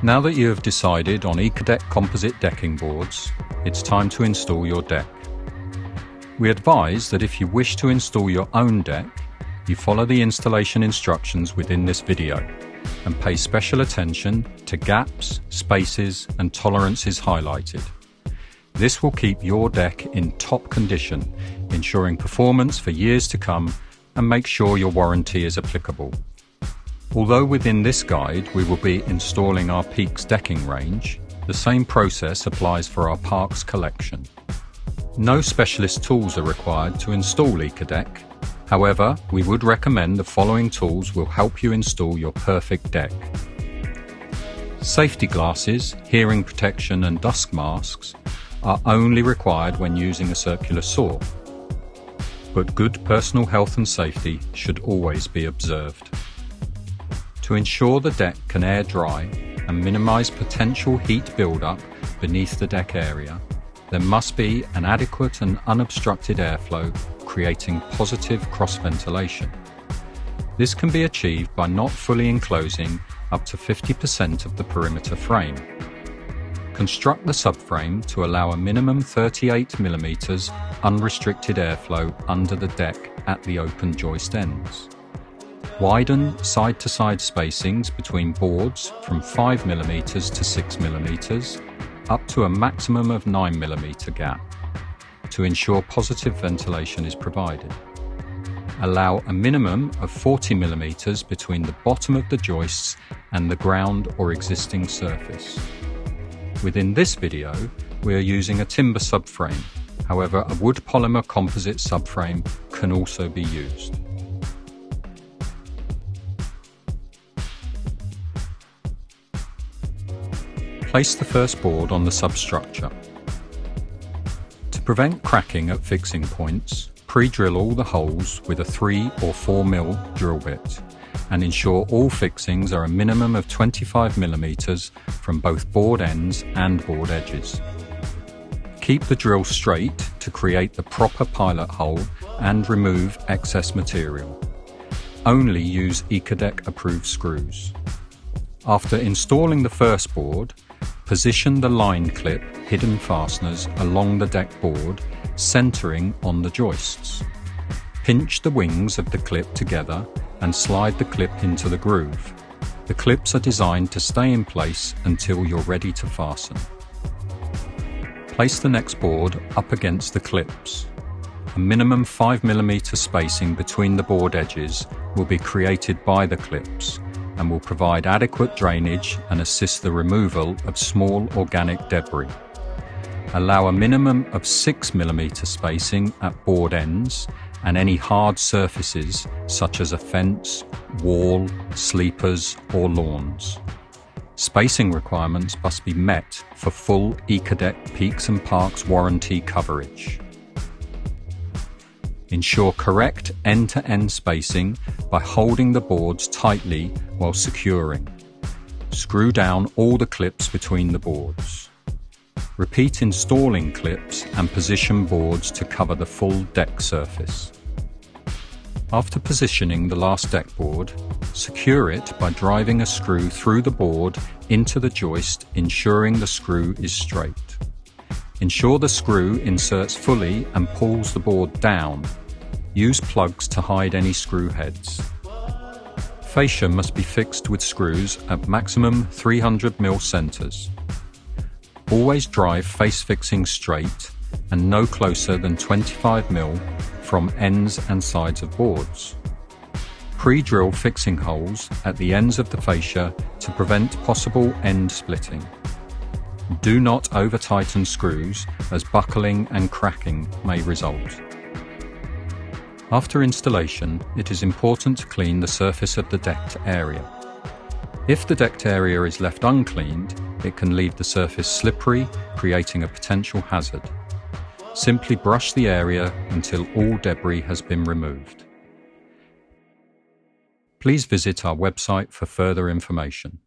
Now that you have decided on Ecodek composite decking boards, it's time to install your deck. We advise that if you wish to install your own deck, you follow the installation instructions within this video and pay special attention to gaps, spaces and tolerances highlighted. This will keep your deck in top condition, ensuring performance for years to come and make sure your warranty is applicable. Although within this guide we will be installing our Peaks decking range, the same process applies for our Parks collection. No specialist tools are required to install Ecodek. However, we would recommend the following tools will help you install your perfect deck. Safety glasses, hearing protection and dust masks are only required when using a circular saw, but good personal health and safety should always be observed. To ensure the deck can air dry and minimise potential heat build-up beneath the deck area, there must be an adequate and unobstructed airflow, creating positive cross-ventilation. This can be achieved by not fully enclosing up to 50% of the perimeter frame. Construct the subframe to allow a minimum 38mm unrestricted airflow under the deck at the open joist ends. Widen side-to-side spacings between boards from 5mm to 6mm, up to a maximum of 9mm gap, to ensure positive ventilation is provided. Allow a minimum of 40mm between the bottom of the joists and the ground or existing surface. Within this video, we are using a timber subframe. However, a wood polymer composite subframe can also be used. Place the first board on the substructure. To prevent cracking at fixing points, pre-drill all the holes with a 3 or 4mm drill bit and ensure all fixings are a minimum of 25mm from both board ends and board edges. Keep the drill straight to create the proper pilot hole and remove excess material. Only use Ecodek approved screws. After installing the first board, position the line clip hidden fasteners along the deck board, centering on the joists. Pinch the wings of the clip together and slide the clip into the groove. The clips are designed to stay in place until you're ready to fasten. Place the next board up against the clips. A minimum 5mm spacing between the board edges will be created by the clips and will provide adequate drainage and assist the removal of small organic debris. Allow a minimum of 6mm spacing at board ends and any hard surfaces such as a fence, wall, sleepers or lawns. Spacing requirements must be met for full Ecodek Peaks and Parks warranty coverage. Ensure correct end-to-end spacing by holding the boards tightly while securing. Screw down all the clips between the boards. Repeat installing clips and position boards to cover the full deck surface. After positioning the last deck board, secure it by driving a screw through the board into the joist, ensuring the screw is straight. Ensure the screw inserts fully and pulls the board down. Use plugs to hide any screw heads. Fascia must be fixed with screws at maximum 300mm centers. Always drive face fixing straight and no closer than 25mm from ends and sides of boards. Pre-drill fixing holes at the ends of the fascia to prevent possible end splitting. Do not over-tighten screws as buckling and cracking may result. After installation, it is important to clean the surface of the decked area. If the decked area is left uncleaned, it can leave the surface slippery, creating a potential hazard. Simply brush the area until all debris has been removed. Please visit our website for further information.